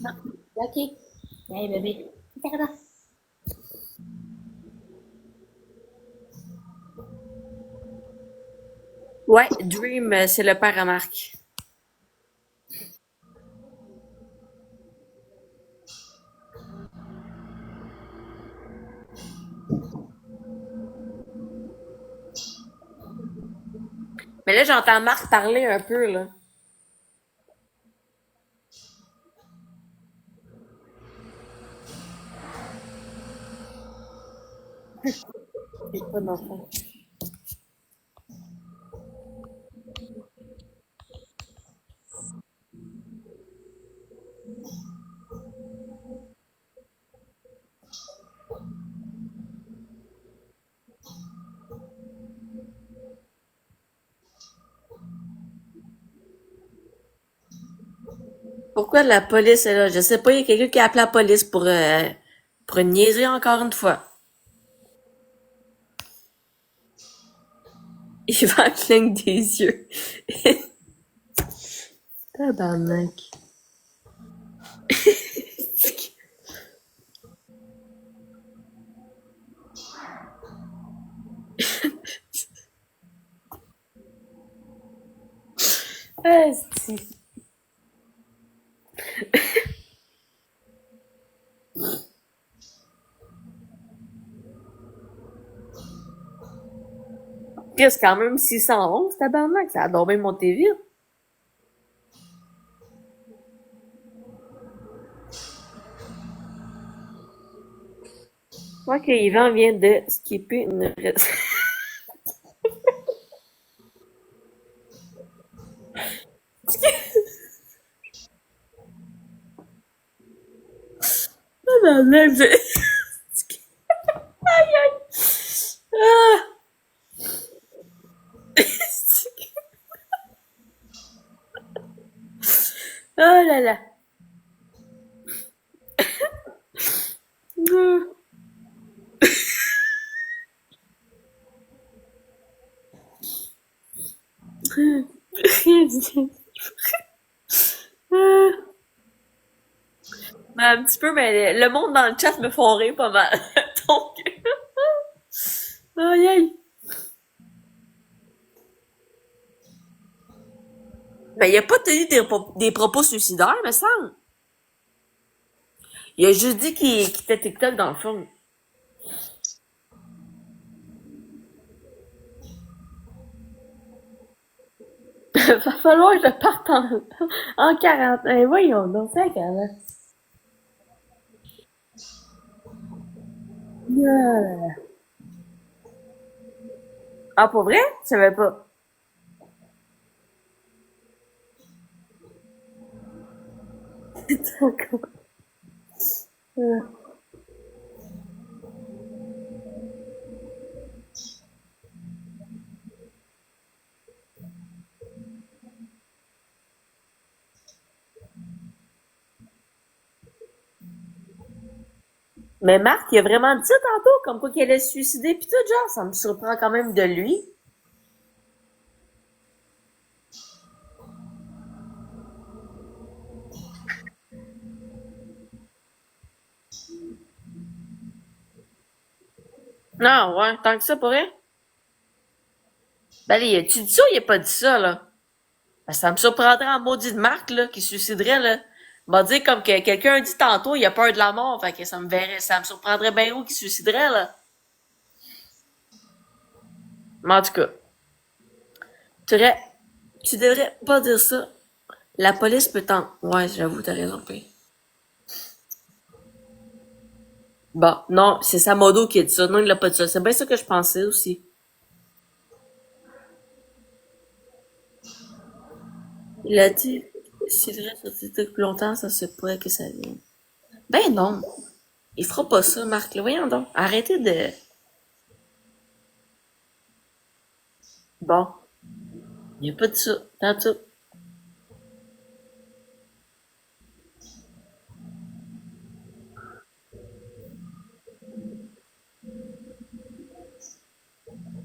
Non. Ok. Hey, bébé. Regarde. Ouais, Dream, c'est le père à Marc. Mais là, j'entends Marc parler un peu, là. J'ai pas d'enfant. Pourquoi la police est là? Je sais pas, il y a quelqu'un qui a appelé la police pour une niaiserie encore une fois. Il va cligner des yeux. Tabarnak. Esti. Qu'est-ce quand même 611, tabarnak, ça a donc bien monté vite. Je que Yvan vient de skipper une... Tabarnak, Ah! Oh là là. Mais un petit peu, mais le monde dans le chat me font rire pas mal. Donc, aïe aïe. Ben, il a pas tenu des propos suicidaires, me semble. Il a juste dit qu'il quittait TikTok dans le fond. Va falloir que je parte en quarantaine. Voyons donc, c'est quand même. Ah, pour vrai? Je savais pas. C'est trop con. Mais Marc, il a vraiment dit ça tantôt, comme quoi qu'il allait se suicider pis tout, genre, ça me surprend quand même de lui. Non, ouais, tant que ça pourrait. Ben, là, tu dis ça ou il a pas dit ça, là? Ben, ça me surprendrait en maudit de Marc, là, qui se suiciderait, là. M'a dit comme que quelqu'un a dit tantôt, il a peur de la mort, fait que ça me surprendrait bien où qu'il se suiciderait, là. Mais en tout cas, tu devrais, tu devrais pas dire ça. La police peut t'en... Ouais, j'avoue, t'as raison, P. Bon, non, c'est Samodo qui a dit ça. Non, il a pas dit ça. C'est bien ça que je pensais aussi. Il a dit, c'est vrai, ça fait depuis longtemps, ça se pourrait que ça vienne. Ben non, il fera pas ça, Marc. Là, voyons donc. Arrêtez de... Bon, il a pas dit ça. Tantôt.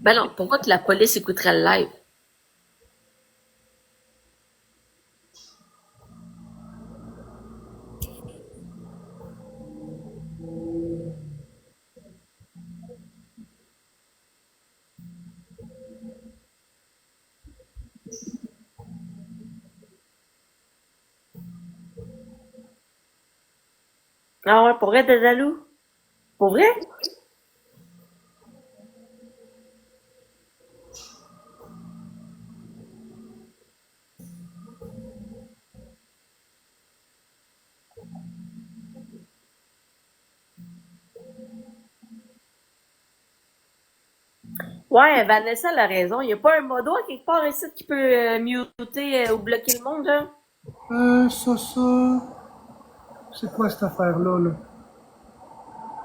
Ben non, pourquoi que la police écouterait le live? Ah ouais, pour vrai, Dadalou? Pour vrai? Ouais, Vanessa elle a raison. Il y a pas un modo à quelque part ici qui peut muter ou bloquer le monde, là? Ça, c'est quoi cette affaire-là, là?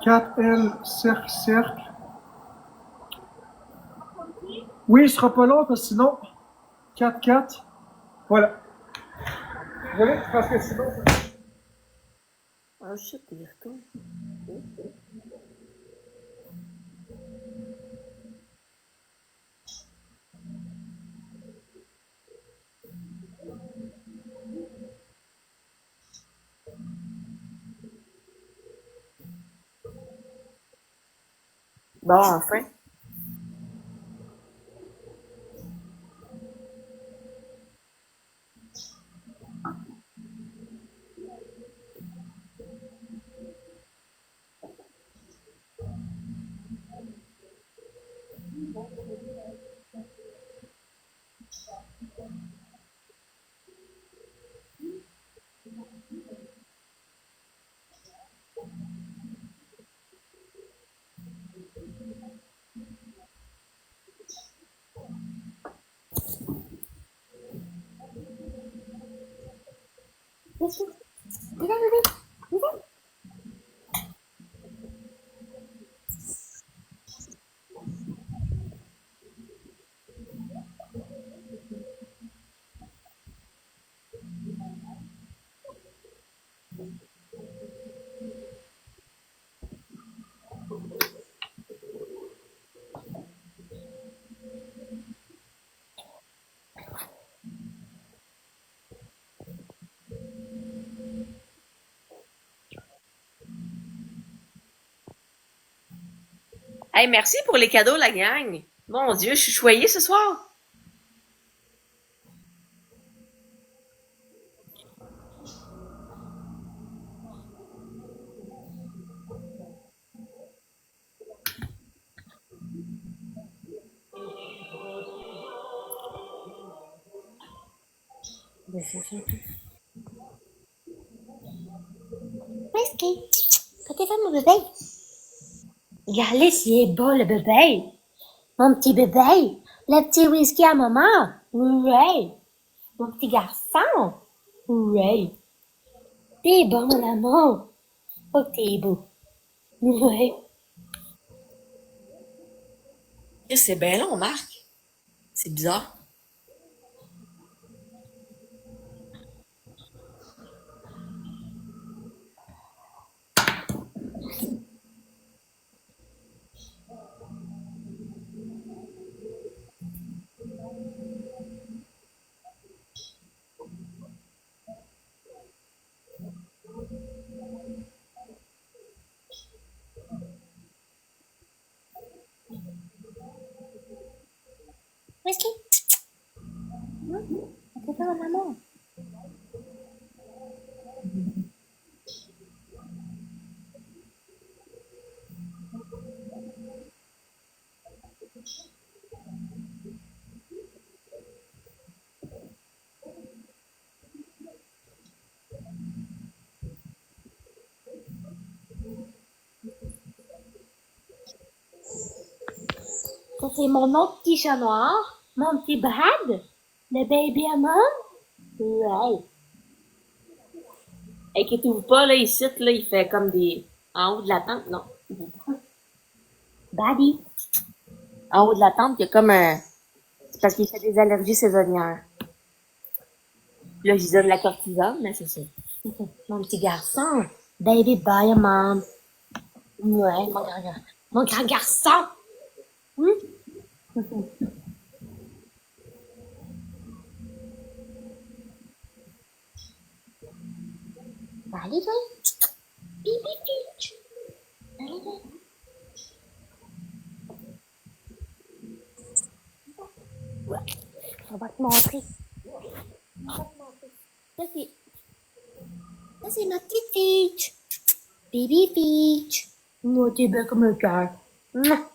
4L, cercle, cercle. Oui, ce sera pas long, parce que sinon, 4, 4. Voilà. Désolé, parce que sinon, Ah, shit, il retourne. Bon, enfin. Hey, merci pour les cadeaux, la gang. Mon Dieu, je suis choyée ce soir. Whisky, quand t'es fait mon bébé? Regardez s'il est beau le bébé. Mon petit bébé. Le petit whisky à maman. Oui. Mon petit garçon. Oui. T'es bon, mon amour. Oh, t'es beau. Oui. C'est bien long, Marc. C'est bizarre. Whisky. T'es fait mon amour. Ça, c'est mon autre petit chat noir. Mon petit Brad. Le baby à maman. Oui. Inquiétez-vous pas, là, ici, là, il fait comme des... En haut de la tente, non. Daddy. En haut de la tente, il y a comme un... C'est parce qu'il fait des allergies saisonnières. Là, je lui donne la cortisone, mais c'est ça. Mon petit garçon. Baby boy à maman. Ouais, mon grand garçon. Hmm? Allez, toi. Pipi, pitch. Allez, toi. Ouais. On va te montrer. Ça, c'est notre petite Peach. Baby Peach. Moi, t'es belle comme un cœur. Mouah.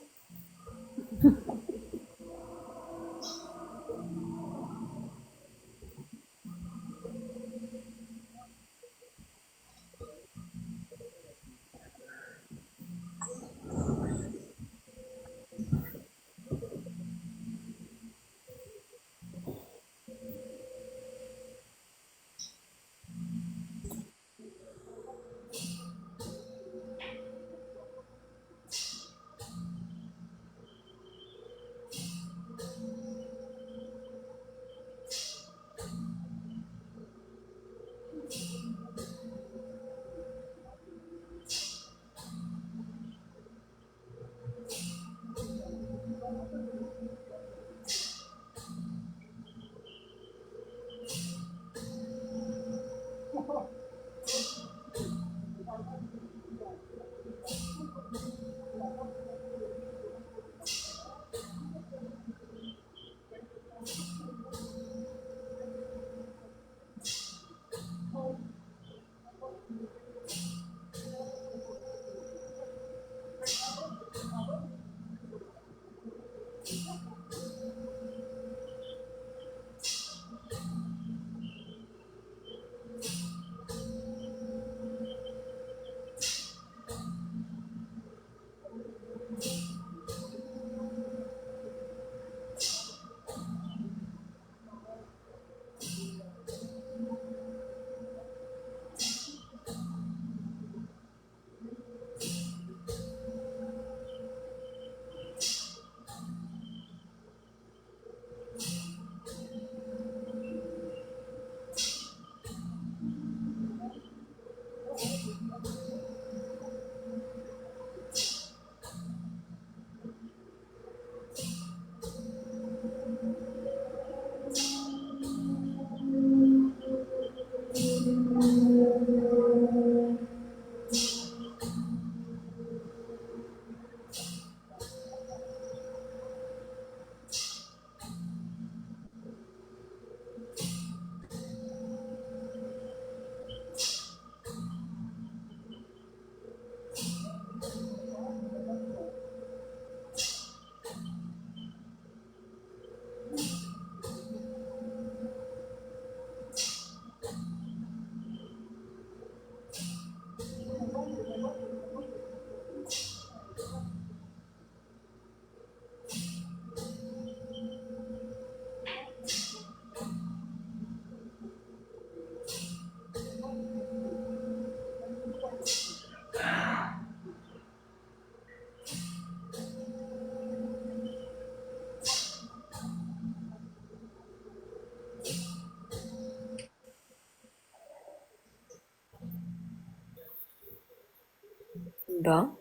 Bon.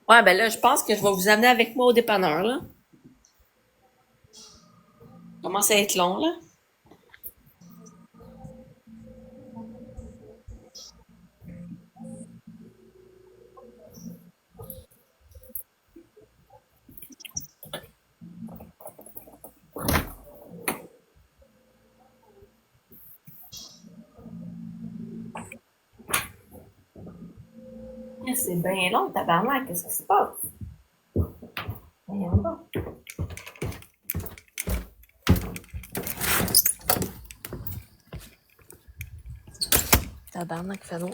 Ouais, ben là, je pense que je vais vous amener avec moi au dépanneur, là. Ça commence à être long, là. C'est bien long, tabarnak. Qu'est-ce qui se passe? Voyons donc. Tabarnak, fait long.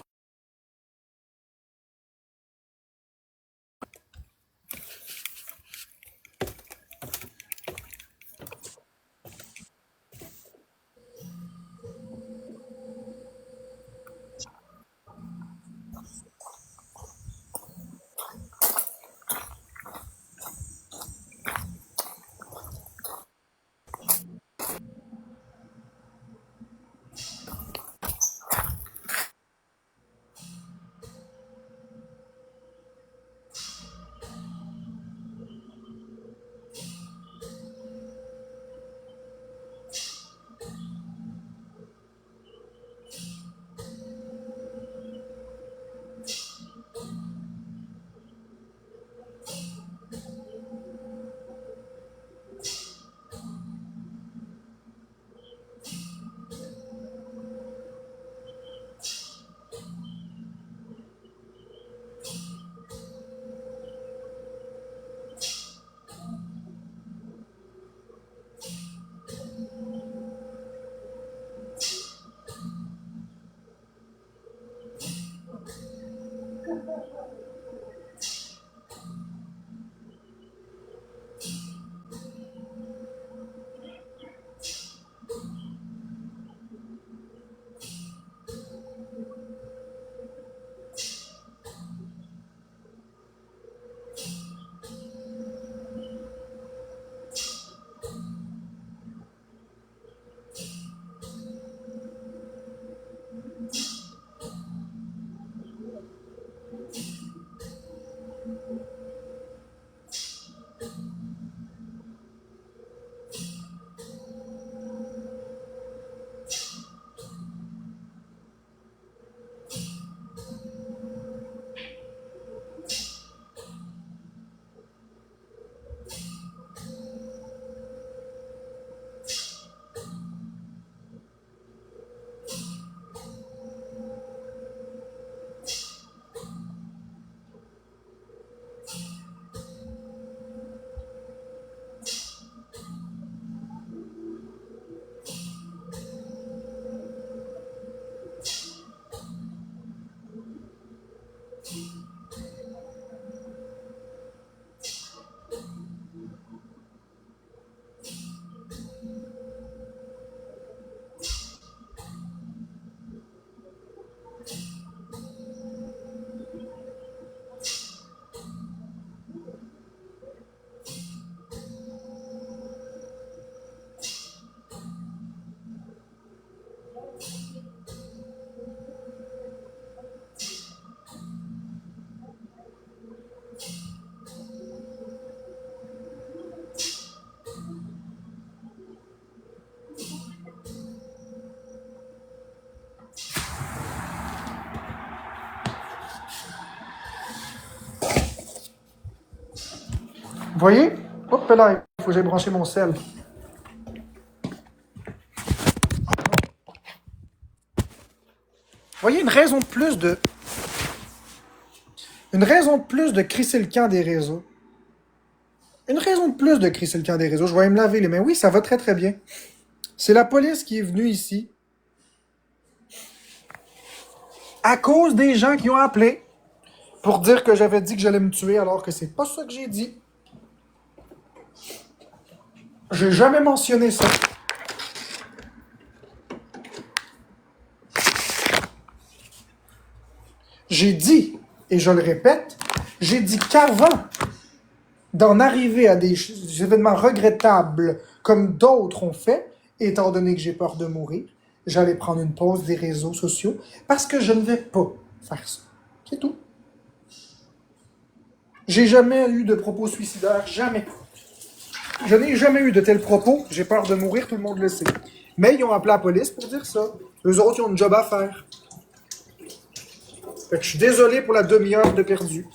Vous voyez? Hop là, il faut que j'aille brancher mon sel. Vous voyez, une raison de plus de... Une raison de plus de crisser le camp des réseaux. Une raison de plus de crisser le camp des réseaux. Je vais aller me laver les mains. Oui, ça va très très bien. C'est la police qui est venue ici à cause des gens qui ont appelé pour dire que j'avais dit que j'allais me tuer alors que c'est pas ça que j'ai dit. J'ai jamais mentionné ça. J'ai dit, et je le répète, j'ai dit qu'avant d'en arriver à des événements regrettables comme d'autres ont fait, étant donné que j'ai peur de mourir, j'allais prendre une pause des réseaux sociaux parce que je ne vais pas faire ça. C'est tout. J'ai jamais eu de propos suicidaires, jamais. Je n'ai jamais eu de tels propos, j'ai peur de mourir, tout le monde le sait. Mais ils ont appelé la police pour dire ça. Eux autres, ils ont une job à faire. Fait que je suis désolé pour la demi-heure de perdu.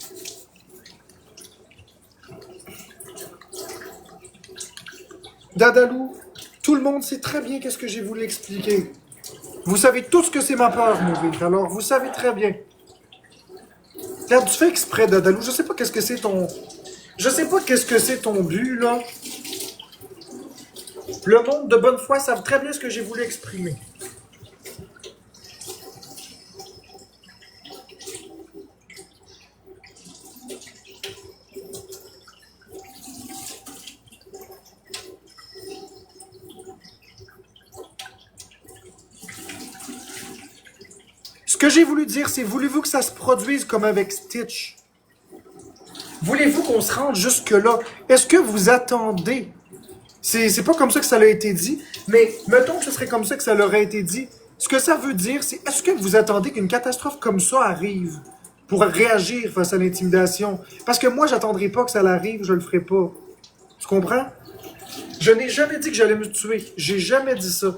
Dadalou, tout le monde sait très bien qu'est-ce que j'ai voulu expliquer. Vous savez tout ce que c'est ma peur, mourir, alors vous savez très bien. Regarde, tu fais exprès, Dadalou, je sais pas qu'est-ce que c'est ton... Je sais pas qu'est-ce que c'est ton but, là. Le monde de bonne foi savent très bien ce que j'ai voulu exprimer. Ce que j'ai voulu dire, c'est voulez-vous que ça se produise comme avec Stitch? Voulez-vous qu'on se rende jusque-là? Est-ce que vous attendez? C'est pas comme ça que ça a été dit, mais mettons que ce serait comme ça que ça leur a été dit. Ce que ça veut dire, c'est est-ce que vous attendez qu'une catastrophe comme ça arrive pour réagir face à l'intimidation? Parce que moi, j'attendrai pas que ça arrive, je le ferai pas. Tu comprends? Je n'ai jamais dit que j'allais me tuer. J'ai jamais dit ça.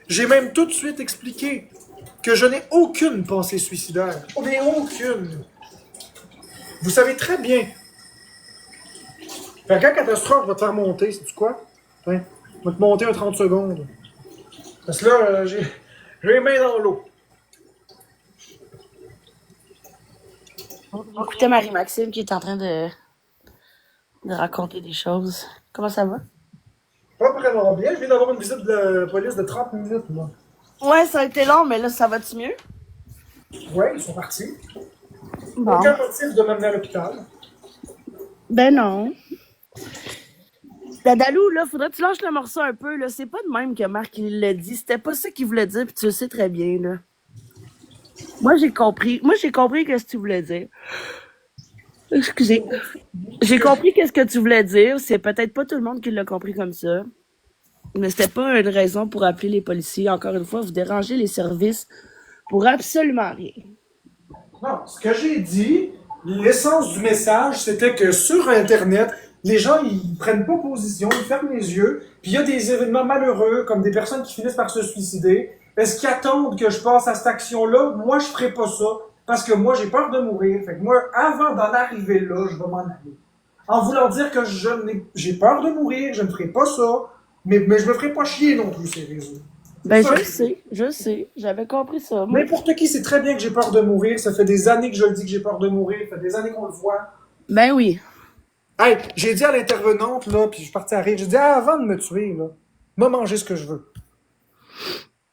J'ai même tout de suite expliqué que je n'ai aucune pensée suicidaire. Mais aucune. Vous savez très bien. Fait que quand catastrophe va te faire monter, sais-tu quoi? Tiens, va te monter un 30 secondes. Parce que là, j'ai les mains dans l'eau. On écoutait Marie-Maxime qui est en train de raconter des choses. Comment ça va? Pas vraiment bien. Je viens d'avoir une visite de la police de 30 minutes, moi. Ouais, ça a été long, mais là, ça va-tu mieux? Ouais, ils sont partis. Bon. Aucun motif de m'amener à l'hôpital. Ben non. Dadalou, là, faudrait que tu lâches le morceau un peu, là. C'est pas de même que Marc il l'a dit. C'était pas ça qu'il voulait dire, puis tu le sais très bien, là. Moi, j'ai compris. Moi, j'ai compris ce que tu voulais dire. Excusez. J'ai compris qu'est-ce que tu voulais dire. C'est peut-être pas tout le monde qui l'a compris comme ça. Mais c'était pas une raison pour appeler les policiers. Encore une fois, vous dérangez les services pour absolument rien. Non, ce que j'ai dit, l'essence du message, c'était que sur Internet, les gens, ils prennent pas position, ils ferment les yeux, puis il y a des événements malheureux, comme des personnes qui finissent par se suicider. Est-ce qu'ils attendent que je passe à cette action-là? Moi, je ferai pas ça, parce que moi, j'ai peur de mourir. Fait que moi, avant d'en arriver là, je vais m'en aller. En voulant dire que j'ai peur de mourir, je ne ferai pas ça, mais je me ferai pas chier non plus, ces réseaux. Ben, je sais. J'avais compris ça. Moi. N'importe qui sait très bien que j'ai peur de mourir. Ça fait des années que je le dis que j'ai peur de mourir. Ça fait des années qu'on le voit. Ben oui. Hey, j'ai dit à l'intervenante, là, puis je suis parti à rire. J'ai dit, avant de me tuer, là, m'a manger ce que je veux.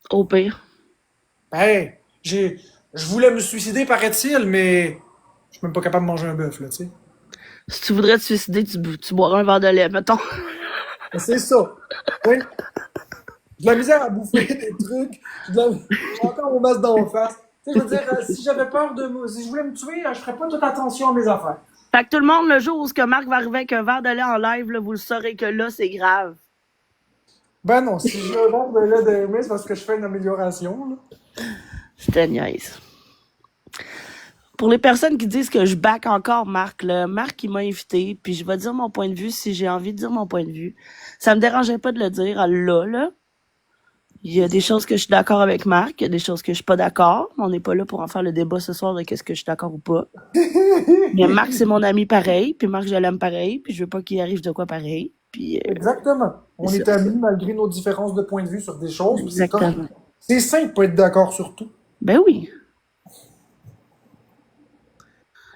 Au pire. Hey, je voulais me suicider, paraît-il, mais Je suis même pas capable de manger un bœuf, là, tu sais. Si tu voudrais te suicider, tu boirais un verre de lait, mettons. Mais c'est ça. Oui. J'ai de la misère à bouffer des trucs. J'ai encore mon masque d'en face. Tu sais, je veux dire, si j'avais peur si je voulais me tuer, je ferais pas toute attention à mes affaires. Fait que tout le monde, le jour où ce que Marc va arriver avec un verre de lait en live, là, vous le saurez que là, c'est grave. Ben non, si j'ai un verre de lait de c'est parce que je fais une amélioration, là. Je te niaise. Pour les personnes qui disent que je back encore Marc, là, Marc, il m'a invité, puis je vais dire mon point de vue si j'ai envie de dire mon point de vue. Ça me dérangeait pas de le dire là. Il y a des choses que je suis d'accord avec Marc, il y a des choses que je suis pas d'accord. On n'est pas là pour en faire le débat ce soir de qu'est-ce que je suis d'accord ou pas. Mais Marc, c'est mon ami pareil, puis Marc, je l'aime pareil, puis je veux pas qu'il arrive de quoi pareil. Puis, Exactement. On c'est est ça. amis malgré nos différences de point de vue sur des choses. puis c'est correct. Exactement. C'est simple de pas être d'accord sur tout. Ben oui.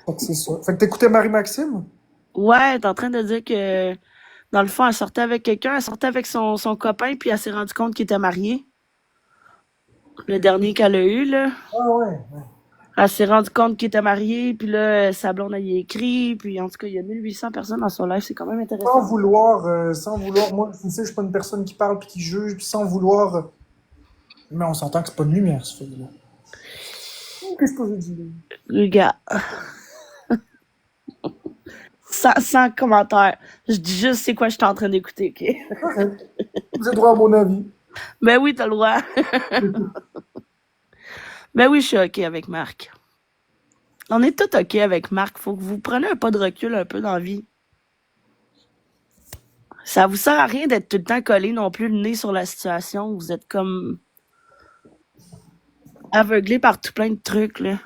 Fait que c'est ça. Fait que t'écoutais Marie-Maxime? Ouais, t'es en train de dire que, dans le fond, elle sortait avec quelqu'un, elle sortait avec son copain, puis elle s'est rendue compte qu'il était marié. Le dernier qu'elle a eu, là. Ah ouais. Elle s'est rendue compte qu'il était marié, puis là, sa blonde a y écrit, puis en tout cas, il y a 1800 personnes dans son live, c'est quand même Sans intéressant. vouloir, moi, tu sais, je suis pas une personne qui parle puis qui juge, puis sans vouloir. Mais on s'entend que c'est pas une lumière, ce fille-là. Qu'est-ce que je dis? Le gars. Sans commentaire. Je dis juste c'est quoi je suis en train d'écouter, ok? Vous avez droit à mon avis. Ben oui, t'as le droit. Ben oui, je suis ok avec Marc. On est tous ok avec Marc. Faut que vous preniez un pas de recul un peu dans la vie. Ça vous sert à rien d'être tout le temps collé non plus le nez sur la situation. Vous êtes comme aveuglé par tout plein de trucs, là.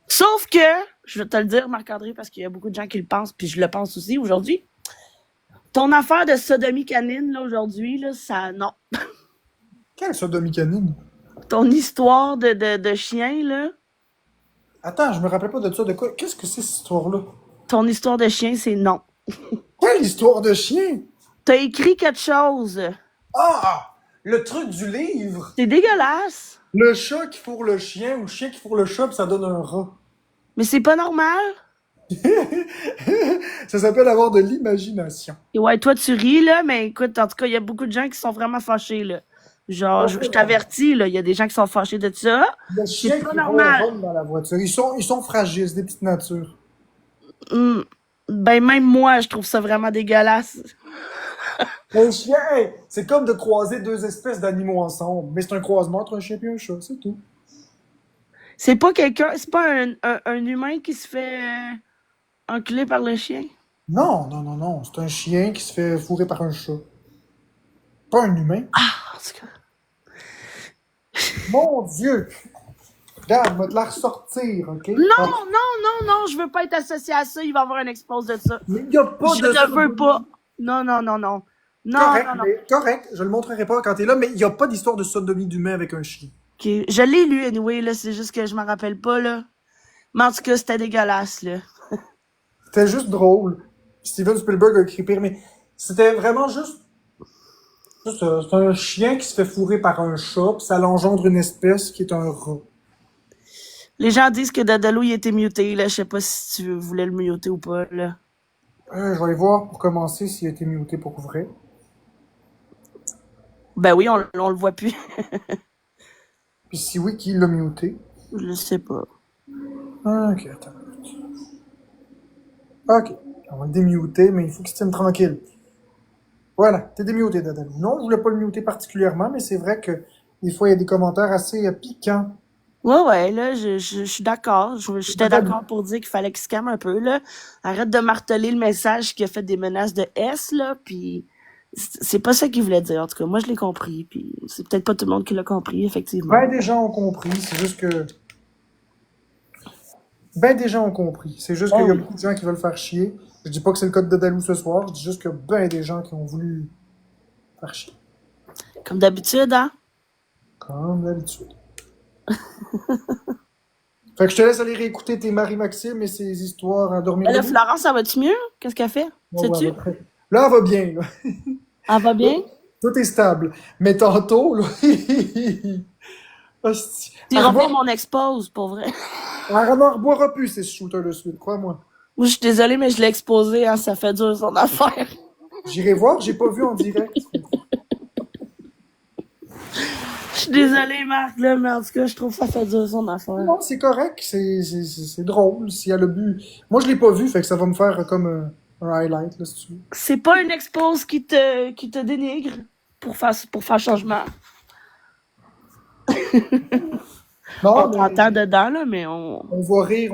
Sauf que, je vais te le dire, Marc-André, parce qu'il y a beaucoup de gens qui le pensent, puis je le pense aussi aujourd'hui. Ton affaire de sodomie canine, là, aujourd'hui, là, ça, non. Quelle sodomie canine? Ton histoire de chien, là, Attends, je me rappelle pas de ça. De quoi? Qu'est-ce que c'est cette histoire-là? ton histoire de chien, c'est non. Quelle histoire de chien? T'as écrit quelque chose. Ah! Le truc du livre! C'est dégueulasse. Le chat qui fourre le chien ou le chien qui fourre le chat, puis ça donne un rat. Mais c'est pas normal. Ça s'appelle avoir de l'imagination. Et ouais, toi, tu ris, là, mais écoute, en tout cas, il y a beaucoup de gens qui sont vraiment fâchés, là. Genre, je t'avertis, là, il y a des gens qui sont fâchés de ça. Le chien pas qui normal. ronronne dans la voiture. Ils sont fragiles, c'est des petites natures. Ben, même moi, je trouve ça vraiment dégueulasse. Un chien, hey, c'est comme de croiser deux espèces d'animaux ensemble. Mais c'est un croisement entre un chien et un chat, c'est tout. C'est pas un humain qui se fait enculer par le chien. Non, non, non, non. C'est un chien qui se fait fourrer par un chat. Pas un humain. En tout cas. Mon Dieu! Regarde, va te la ressortir, OK? Non, je veux pas être associé à ça, il va y avoir un expose de ça. Mais il n'y a pas Je de... ne veux pas. Non. Correct, Non. mais correct. Je le montrerai pas quand t'es là, mais il n'y a pas d'histoire de sodomie d'humain avec un chien. Ok, je l'ai lu, anyway, là, c'est juste que je m'en rappelle pas, là. Mais en tout cas, c'était dégueulasse, là. C'était juste drôle. Steven Spielberg a écrit pire, mais c'était vraiment juste... C'est un chien qui se fait fourrer par un chat, puis ça l'engendre une espèce qui est un rat. Les gens disent que Dadalo, il était muté, là. Je sais pas si tu voulais le muter ou pas, là. Je vais aller voir pour commencer s'il a été muté pour vrai. Ben oui, on le voit plus. Puis si oui, qui l'a muté? Je sais pas. Ok, attends. Ok, on va le démuter, mais il faut qu'il se tienne tranquille. Voilà, t'es démuté, Dadalou. Non, je voulais pas le muter particulièrement, mais c'est vrai que des fois, il y a des commentaires assez piquants. Ouais, là, je suis d'accord. J'étais d'accord pour dire qu'il fallait qu'il se calme un peu, là. Arrête de marteler le message qui a fait des menaces de S, là, puis c'est pas ça qu'il voulait dire. En tout cas, moi, je l'ai compris, puis c'est peut-être pas tout le monde qui l'a compris, effectivement. Ben des gens ont compris, c'est juste que... Ben des gens ont compris. C'est juste qu'il y a beaucoup de gens qui veulent faire chier. Je dis pas que c'est le cas de Dadalou ce soir, je dis juste que ben des gens qui ont voulu faire chier. Comme d'habitude, hein? Comme d'habitude. Fait que je te laisse aller réécouter tes Marie-Maxime et ses histoires à dormir. Là, debout. Florence, ça va-tu mieux? Qu'est-ce qu'elle fait? Ouais, Sais-tu? là, elle va bien, là. Elle va bien? Tout est stable. Mais tantôt, là... Hostie. Tu iras voir mon expose, pour vrai. Elle n'en reboira plus, ces shooters de suite, crois-moi. Moi, je suis désolée, mais je l'ai exposé, hein, ça fait dur son affaire. J'irai voir, j'ai pas vu en direct. Je suis désolée, Marc, là, mais en tout cas, je trouve que ça fait dur son affaire. Non, c'est correct, c'est drôle, si elle a bu. Moi, je l'ai pas vu, fait que ça va me faire comme un highlight, là, si tu veux. C'est pas une expose qui te dénigre pour faire changement. Non, On mais t'entend dedans, là, mais on... on va rire,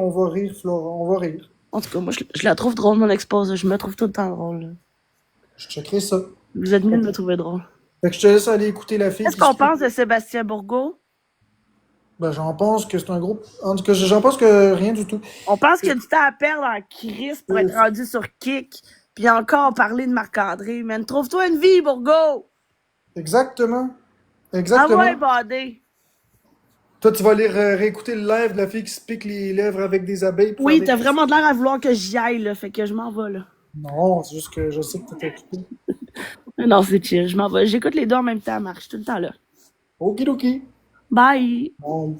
Flora, on va rire. En tout cas, moi, je la trouve drôle, mon expose. Je me trouve tout le temps drôle, là. Je checkerai ça. Vous êtes mieux de me trouver drôle. Fait que je te laisse aller écouter la fille. Qu'est-ce qu'on pense de Sébastien Bourgault? Ben, j'en pense que c'est un groupe. En tout cas, j'en pense que rien du tout. On pense qu'il y a du temps à perdre en crise pour être rendu sur Kik, puis encore parler de Marc-André. Man, trouve-toi une vie, Bourgault! Exactement. Ah Exactement. ouais, badé! Toi, tu vas aller réécouter le live de la fille qui se pique les lèvres avec des abeilles. pour Oui, faire t'as des- vraiment de l'air à vouloir que j'y aille, là, fait que je m'en vais, là. Non, c'est juste que je sais que t'es occupé. Non, c'est chill, je m'en vais. J'écoute les deux en même temps, Marc, je suis tout le temps là. Okidoki. Bye! Bon.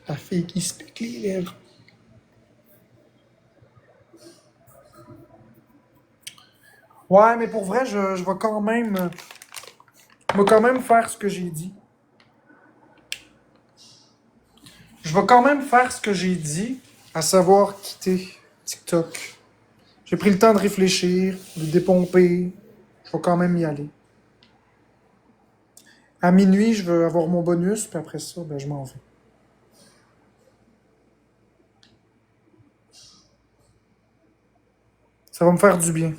La fille qui se pique les lèvres. Ouais, mais pour vrai, je vais quand même. Je vais quand même faire ce que j'ai dit. Je vais quand même faire ce que j'ai dit, à savoir quitter TikTok. J'ai pris le temps de réfléchir, de dépomper. Je vais quand même y aller. À minuit, je veux avoir mon bonus, puis après ça, ben, je m'en vais. Ça va me faire du bien.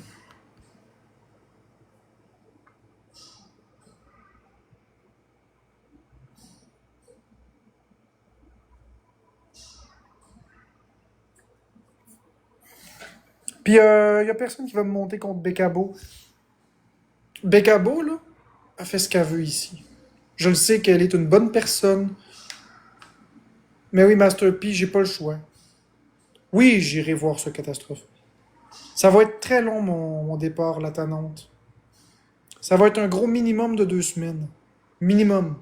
Puis, il y a personne qui va me monter contre Bécabo. Bécabo, là, elle fait ce qu'elle veut ici. Je le sais qu'elle est une bonne personne. Mais oui, Master P, j'ai pas le choix. Oui, j'irai voir ce catastrophe. Ça va être très long, mon départ, la Tanante. Ça va être un gros minimum de 2 semaines. Minimum.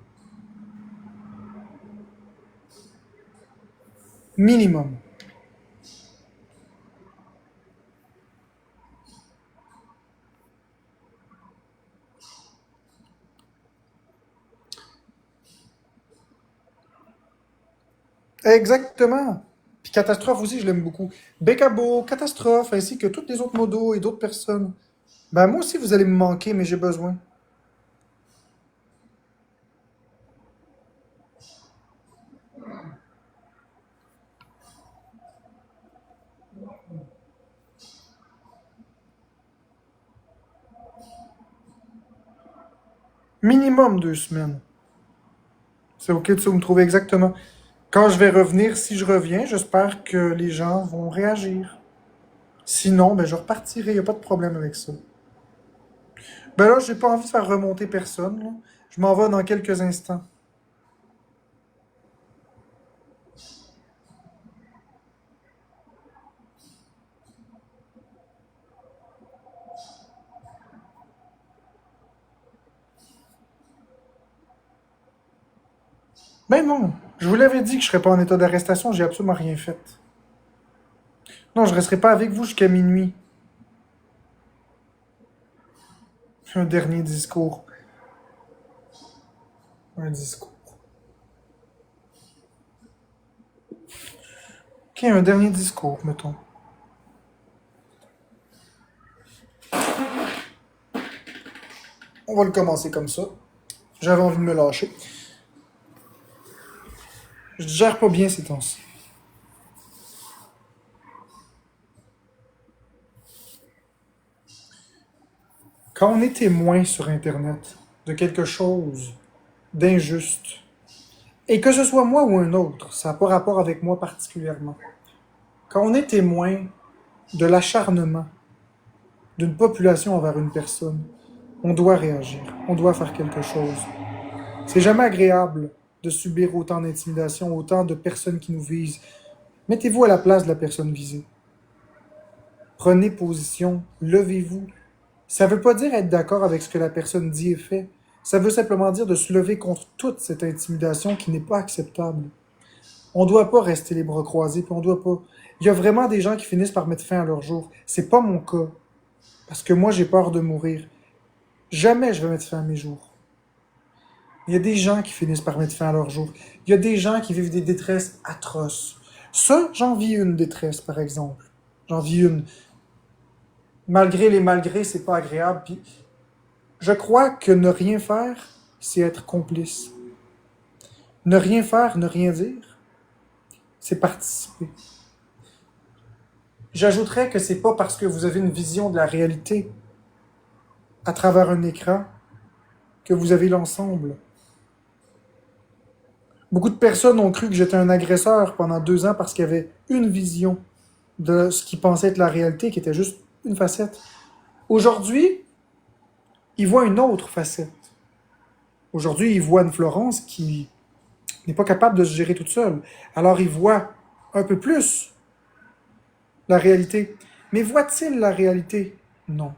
Minimum. Exactement. Puis Catastrophe aussi, je l'aime beaucoup. Bécabo, Catastrophe, ainsi que toutes les autres modos et d'autres personnes. Ben moi aussi, vous allez me manquer, mais j'ai besoin. Minimum 2 semaines. C'est ok, tu vas me trouver exactement. Quand je vais revenir, si je reviens, j'espère que les gens vont réagir. Sinon, ben je repartirai, il n'y a pas de problème avec ça. Ben là, j'ai pas envie de faire remonter personne, là. Je m'en vais dans quelques instants. Ben non, je vous l'avais dit que je serais pas en état d'arrestation, j'ai absolument rien fait. Non, je resterai pas avec vous jusqu'à minuit. Un dernier discours. Un discours. Ok, un dernier discours, mettons. On va le commencer comme ça. J'avais envie de me lâcher. Je gère pas bien ces temps-ci. Quand on est témoin sur Internet de quelque chose d'injuste, et que ce soit moi ou un autre, ça n'a pas rapport avec moi particulièrement. Quand on est témoin de l'acharnement d'une population envers une personne, on doit réagir, on doit faire quelque chose. C'est jamais agréable de subir autant d'intimidation, autant de personnes qui nous visent. Mettez-vous à la place de la personne visée. Prenez position, levez-vous. Ça ne veut pas dire être d'accord avec ce que la personne dit et fait. Ça veut simplement dire de se lever contre toute cette intimidation qui n'est pas acceptable. On doit pas rester les bras croisés, puis on doit pas. Il y a vraiment des gens qui finissent par mettre fin à leur jour. C'est pas mon cas. Parce que moi, j'ai peur de mourir. Jamais je vais mettre fin à mes jours. Il y a des gens qui finissent par mettre fin à leur jour. Il y a des gens qui vivent des détresses atroces. Ça, j'en vis une détresse, par exemple. J'en vis une. Malgré les malgrés, c'est pas agréable. Puis je crois que ne rien faire, c'est être complice. Ne rien faire, ne rien dire, c'est participer. J'ajouterais que c'est pas parce que vous avez une vision de la réalité à travers un écran que vous avez l'ensemble. Beaucoup de personnes ont cru que j'étais un agresseur pendant 2 ans parce qu'il y avait une vision de ce qu'ils pensaient être la réalité, qui était juste une facette. Aujourd'hui, ils voient une autre facette. Aujourd'hui, ils voient une Florence qui n'est pas capable de se gérer toute seule. Alors, ils voient un peu plus la réalité. Mais voit-il la réalité? Non.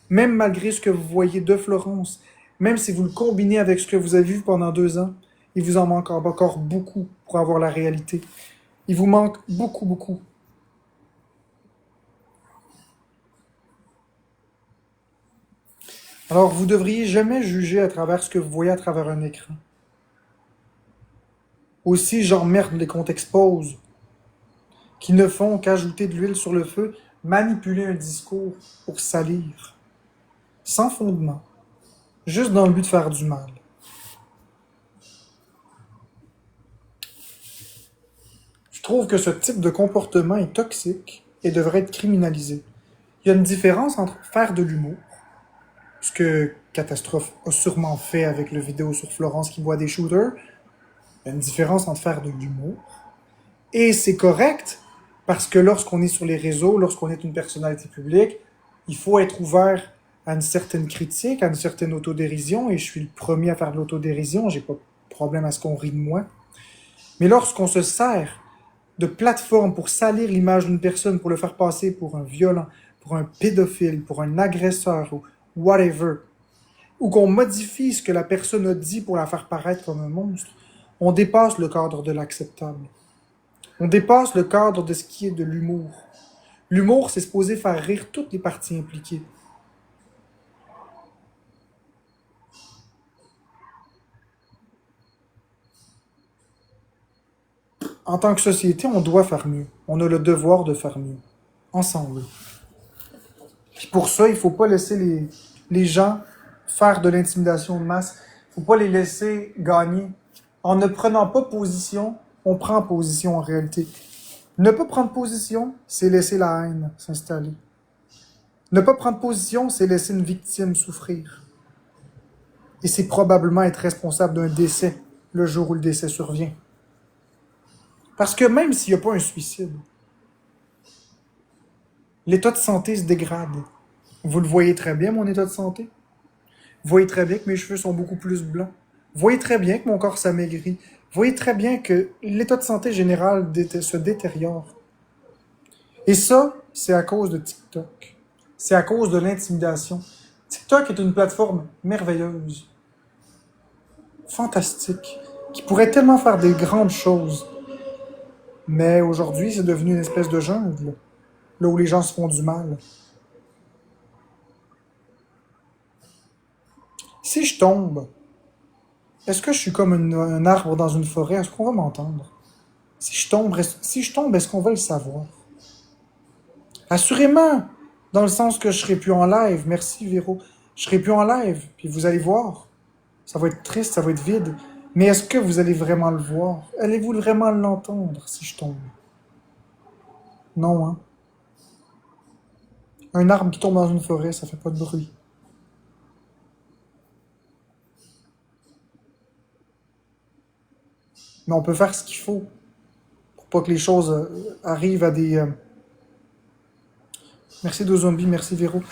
Même malgré ce que vous voyez de Florence, même si vous le combinez avec ce que vous avez vu pendant 2 ans, il vous en manque encore beaucoup pour avoir la réalité. Il vous manque beaucoup, beaucoup. Alors, vous devriez jamais juger à travers ce que vous voyez à travers un écran. Aussi, j'emmerde les comptes expose, qui ne font qu'ajouter de l'huile sur le feu, manipuler un discours pour salir, sans fondement, juste dans le but de faire du mal. Je trouve que ce type de comportement est toxique et devrait être criminalisé. Il y a une différence entre faire de l'humour, ce que Catastrophe a sûrement fait avec le vidéo sur Florence qui boit des shooters. Il y a une différence entre faire de l'humour. Et c'est correct, parce que lorsqu'on est sur les réseaux, lorsqu'on est une personnalité publique, il faut être ouvert à une certaine critique, à une certaine autodérision, et je suis le premier à faire de l'autodérision, j'ai pas de problème à ce qu'on rit de moi. Mais lorsqu'on se sert de plateforme pour salir l'image d'une personne, pour le faire passer pour un violent, pour un pédophile, pour un agresseur, ou whatever, ou qu'on modifie ce que la personne a dit pour la faire paraître comme un monstre, on dépasse le cadre de l'acceptable. On dépasse le cadre de ce qui est de l'humour. L'humour, c'est supposé faire rire toutes les parties impliquées. En tant que société, on doit faire mieux. On a le devoir de faire mieux. Ensemble. Puis pour ça, il ne faut pas laisser les gens faire de l'intimidation de masse. Il ne faut pas les laisser gagner. En ne prenant pas position, on prend position en réalité. Ne pas prendre position, c'est laisser la haine s'installer. Ne pas prendre position, c'est laisser une victime souffrir. Et c'est probablement être responsable d'un décès le jour où le décès survient. Parce que même s'il n'y a pas un suicide, l'état de santé se dégrade. Vous le voyez très bien, mon état de santé. Vous voyez très bien que mes cheveux sont beaucoup plus blancs. Vous voyez très bien que mon corps s'amaigrit. Vous voyez très bien que l'état de santé général se détériore. Et ça, c'est à cause de TikTok. C'est à cause de l'intimidation. TikTok est une plateforme merveilleuse, fantastique, qui pourrait tellement faire des grandes choses. Mais aujourd'hui, c'est devenu une espèce de jungle, là où les gens se font du mal. Si je tombe, est-ce que je suis comme un arbre dans une forêt? Est-ce qu'on va m'entendre? Si je tombe, est-ce qu'on va le savoir? Assurément, dans le sens que je serai plus en live. Merci Véro. Je serai plus en live, puis vous allez voir. Ça va être triste, ça va être vide. Mais est-ce que vous allez vraiment le voir? Allez-vous vraiment l'entendre si je tombe? Non, hein? Un arbre qui tombe dans une forêt, ça fait pas de bruit. Mais on peut faire ce qu'il faut pour pas que les choses arrivent à des... Merci de zombies, merci Véro.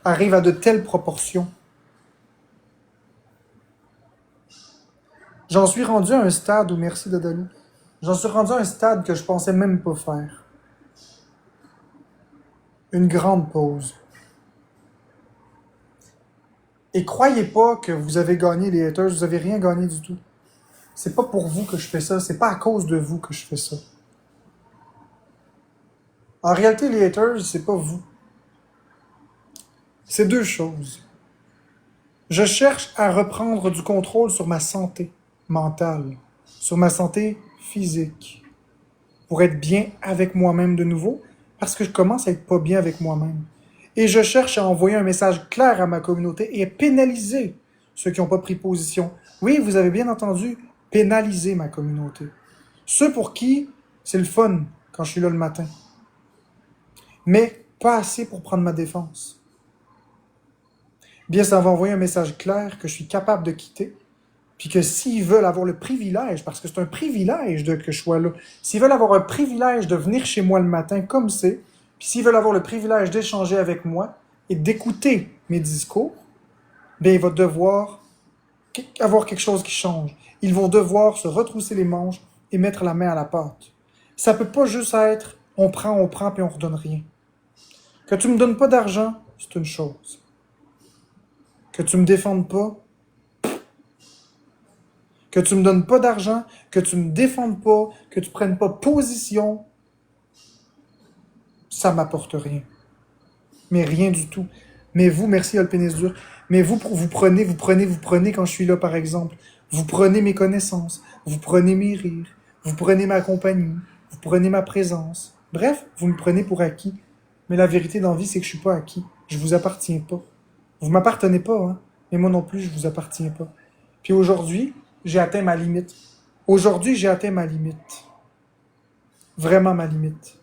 Arrivent à de telles proportions. J'en suis rendu à un stade où, merci Dodalou, j'en suis rendu à un stade que je pensais même pas faire. Une grande pause. Et croyez pas que vous avez gagné les haters, vous avez rien gagné du tout. C'est pas pour vous que je fais ça, c'est pas à cause de vous que je fais ça. En réalité, les haters, c'est pas vous. C'est deux choses. Je cherche à reprendre du contrôle sur ma santé mentale, sur ma santé physique, pour être bien avec moi-même de nouveau, parce que je commence à être pas bien avec moi-même. Et je cherche à envoyer un message clair à ma communauté et à pénaliser ceux qui n'ont pas pris position. Oui, vous avez bien entendu, pénaliser ma communauté. Ceux pour qui c'est le fun quand je suis là le matin. Mais pas assez pour prendre ma défense. Bien, ça va envoyer un message clair que je suis capable de quitter, puis que s'ils veulent avoir le privilège, parce que c'est un privilège que je sois là, s'ils veulent avoir un privilège de venir chez moi le matin comme c'est, puis s'ils veulent avoir le privilège d'échanger avec moi et d'écouter mes discours, bien, il va devoir avoir quelque chose qui change. Ils vont devoir se retrousser les manches et mettre la main à la pâte. Ça peut pas juste être on prend, puis on redonne rien. Que tu me donnes pas d'argent, c'est une chose. Que tu me défendes pas, que tu me donnes pas d'argent, que tu me défendes pas, que tu prennes pas position, ça m'apporte rien. Mais rien du tout. Mais vous, merci, il y a le pénis dur. Mais vous prenez quand je suis là, par exemple. Vous prenez mes connaissances, vous prenez mes rires, vous prenez ma compagnie, vous prenez ma présence. Bref, vous me prenez pour acquis. Mais la vérité dans la vie, c'est que je suis pas acquis. Je vous appartiens pas. Vous m'appartenez pas, hein. Mais moi non plus, je vous appartiens pas. Puis aujourd'hui, j'ai atteint ma limite. Aujourd'hui, j'ai atteint ma limite. Vraiment ma limite.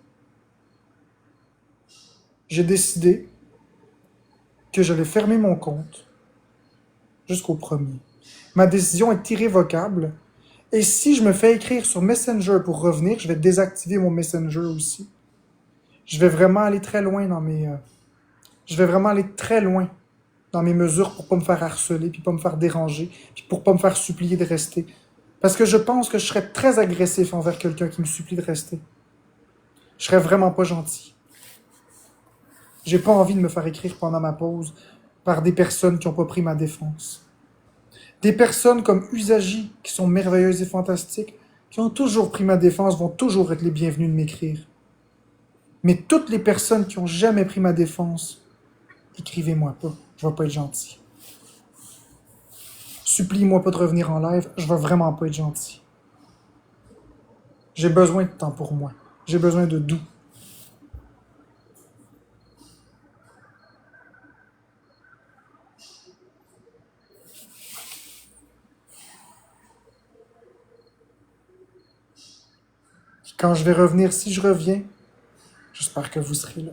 J'ai décidé que j'allais fermer mon compte jusqu'au 1er. Ma décision est irrévocable. Et si je me fais écrire sur Messenger pour revenir, je vais désactiver mon Messenger aussi. Je vais vraiment aller très loin dans mes... je vais vraiment aller très loin dans mes mesures pour pas me faire harceler, puis pas me faire déranger, puis pour pas me faire supplier de rester. Parce que je pense que je serais très agressif envers quelqu'un qui me supplie de rester. Je serais vraiment pas gentil. J'ai pas envie de me faire écrire pendant ma pause par des personnes qui ont pas pris ma défense. Des personnes comme Usagi, qui sont merveilleuses et fantastiques, qui ont toujours pris ma défense, vont toujours être les bienvenus de m'écrire. Mais toutes les personnes qui ont jamais pris ma défense, écrivez-moi pas, je vais pas être gentil. Supplie-moi pas de revenir en live, je vais vraiment pas être gentil. J'ai besoin de temps pour moi. J'ai besoin de doux. Quand je vais revenir, si je reviens, j'espère que vous serez là.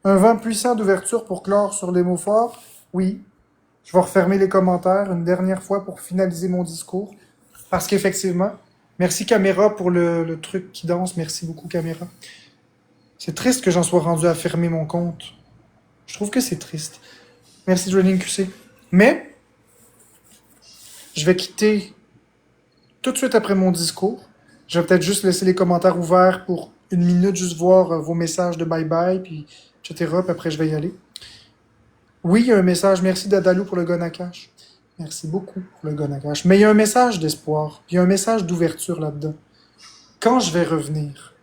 Un vent puissant d'ouverture pour clore sur des mots forts? Oui. Je vais refermer les commentaires une dernière fois pour finaliser mon discours. Parce qu'effectivement, merci caméra pour le truc qui danse. Merci beaucoup caméra. C'est triste que j'en sois rendu à fermer mon compte. Je trouve que c'est triste. Merci Drilling QC. Mais, je vais quitter tout de suite après mon discours. Je vais peut-être juste laisser les commentaires ouverts pour 1 minute, juste voir vos messages de bye-bye, puis etc. Puis après, je vais y aller. Oui, il y a un message. Merci Dadalou pour le gun à cash. Merci beaucoup pour le gun à cash. Mais il y a un message d'espoir, puis il y a un message d'ouverture là-dedans. Quand je vais revenir,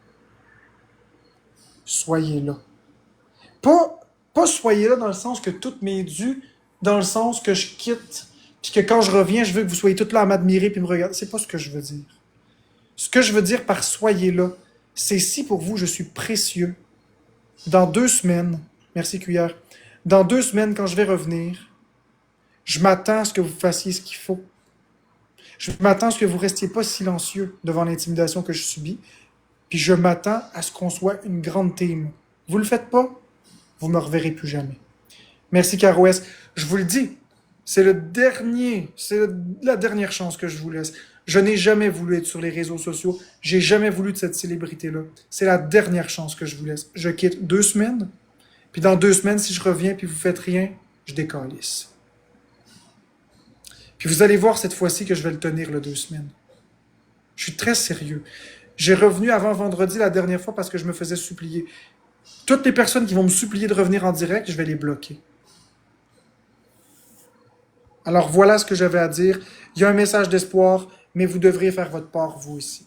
soyez là. Pas soyez là dans le sens que tout m'est dû, dans le sens que je quitte, puis que quand je reviens, je veux que vous soyez tous là à m'admirer puis me regarder. C'est pas ce que je veux dire. Ce que je veux dire par soyez là, c'est si pour vous je suis précieux, dans 2 semaines, merci cuillère, dans 2 semaines quand je vais revenir, je m'attends à ce que vous fassiez ce qu'il faut. Je m'attends à ce que vous restiez pas silencieux devant l'intimidation que je subis, puis je m'attends à ce qu'on soit une grande team. Vous le faites pas, vous me reverrez plus jamais. Merci Caro S. Je vous le dis, c'est la dernière chance que je vous laisse. Je n'ai jamais voulu être sur les réseaux sociaux. J'ai jamais voulu de cette célébrité-là. C'est la dernière chance que je vous laisse. Je quitte 2 semaines. Puis dans 2 semaines, si je reviens puis vous faites rien, je décalisse. Puis vous allez voir cette fois-ci que je vais le tenir le 2 semaines. Je suis très sérieux. J'ai revenu avant vendredi la dernière fois parce que je me faisais supplier. Toutes les personnes qui vont me supplier de revenir en direct, je vais les bloquer. Alors voilà ce que j'avais à dire. Il y a un message d'espoir, mais vous devriez faire votre part, vous aussi.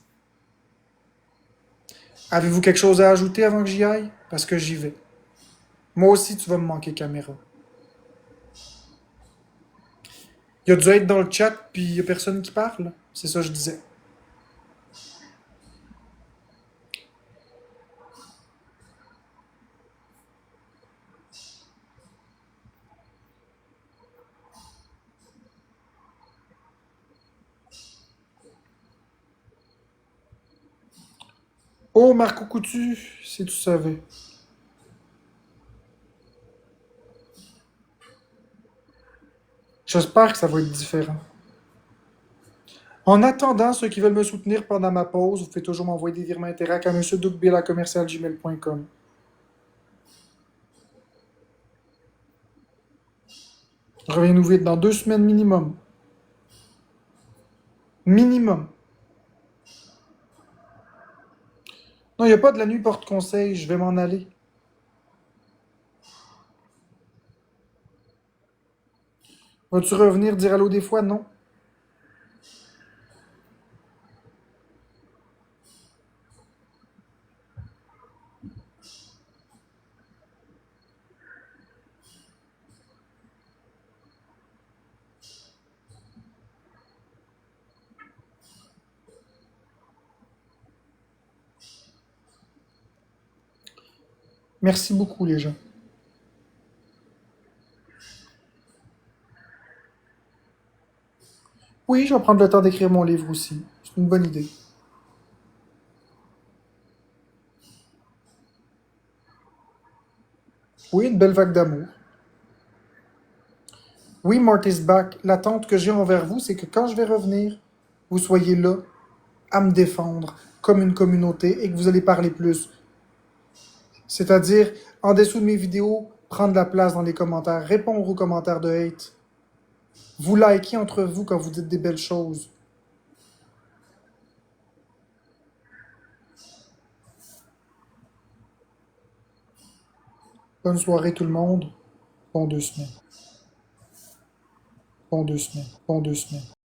Avez-vous quelque chose à ajouter avant que j'y aille? Parce que j'y vais. Moi aussi, tu vas me manquer, caméra. Il y a dû être dans le chat, puis il y a personne qui parle. C'est ça que je disais. Oh, Marco Coutu, si tu savais. J'espère que ça va être différent. En attendant, ceux qui veulent me soutenir pendant ma pause, vous pouvez toujours m'envoyer des virements Interac à mdougbilla@gmail.com. Reviens-nous vite dans 2 semaines minimum. Minimum. Non, il n'y a pas de la nuit porte-conseil, je vais m'en aller. Vas-tu revenir dire allô des fois? Non. Merci beaucoup, les gens. Oui, je vais prendre le temps d'écrire mon livre aussi. C'est une bonne idée. Oui, une belle vague d'amour. Oui, Marty's back. L'attente que j'ai envers vous, c'est que quand je vais revenir, vous soyez là à me défendre comme une communauté et que vous allez parler plus. C'est-à-dire, en dessous de mes vidéos, prendre la place dans les commentaires, répondre aux commentaires de hate. Vous likez entre vous quand vous dites des belles choses. Bonne soirée tout le monde. Bon 2 semaines. Bon 2 semaines. Bon 2 semaines.